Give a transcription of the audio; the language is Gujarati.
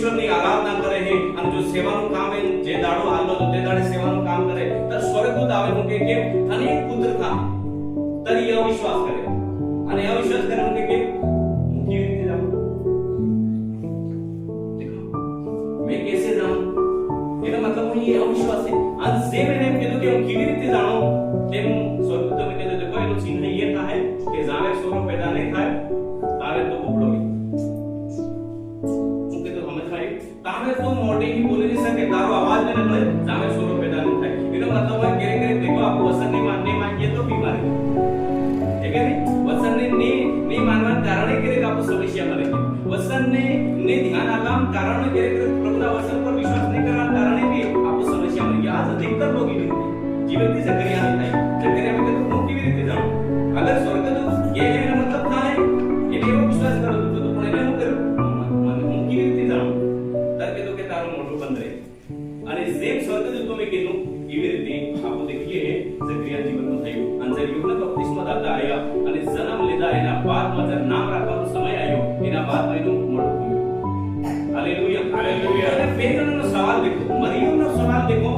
ઈશ્વરની આરાધના કરે છે અને જો સેવાનું કામ એ જે દાડો આલો તો તે દાડે સેવાનું કામ કરે તો સ્વર્ગદૂત આવે હું કે તને એક પુત્ર થા તરી અવિશ્વાસ કરે અને અવિશ્વાસ કરે હું કે હું કેવી રીતે જાઉં देखो मैं कैसे जाऊं એનો મતલબ હું એ અવિશ્વાસ છે અને જે મેં એમ કીધું કે હું કેવી રીતે જાણું તેમ સ્વર્ગદૂત મેં કીધું देखो એનું ચિહ્ન એ થાય કે જાવે સોરો પેદા નહીં થાય તારે તો બબડો तामे तो मोटे ही बोली नहीं सके तारो आवाज नहीं निकले जामे सोरो पैदा नहीं થાય એનો મતલબ है કેરે કેરે देखो आप वचन नहीं मानने मांगिए तो बीमारी है कि नहीं वचन ने नहीं मानवा कारण केरे आप समस्या करेंगे वचन ने ध्यान आलाम कारण केरे प्रभुना वचन पर विश्वास नहीं करना कारण भी आप समस्या बनेगी आज अधिकतर लोग ही जीवन की जकरिया नहीं થાય जकरिया में तो હું કેવી રીતે જાણું અગર સ્વર્ગદૂત ये है मतलब था है ये भी विश्वास करो तो પણ એને હું કરું હું કેવી રીતે જાણું તારું મોટું બંધ રહે અને જેમ સ્વર્ગદૂતો મેં કીધું એવી રીતે આપણે દેખીએ જકરિયા જીવનનું થયું અને જ્યારે યુહન્ના બપ્તિસ્મા દાતા આવ્યા અને જન્મ લીધા એના બાદમાં જ્યારે નામ રાખવાનો સમય આવ્યો એના બાદમાં એનું મોઢું ખુલ્યું હાલેલુયા હાલેલુયા અને પેટરનો સવાલ દેખો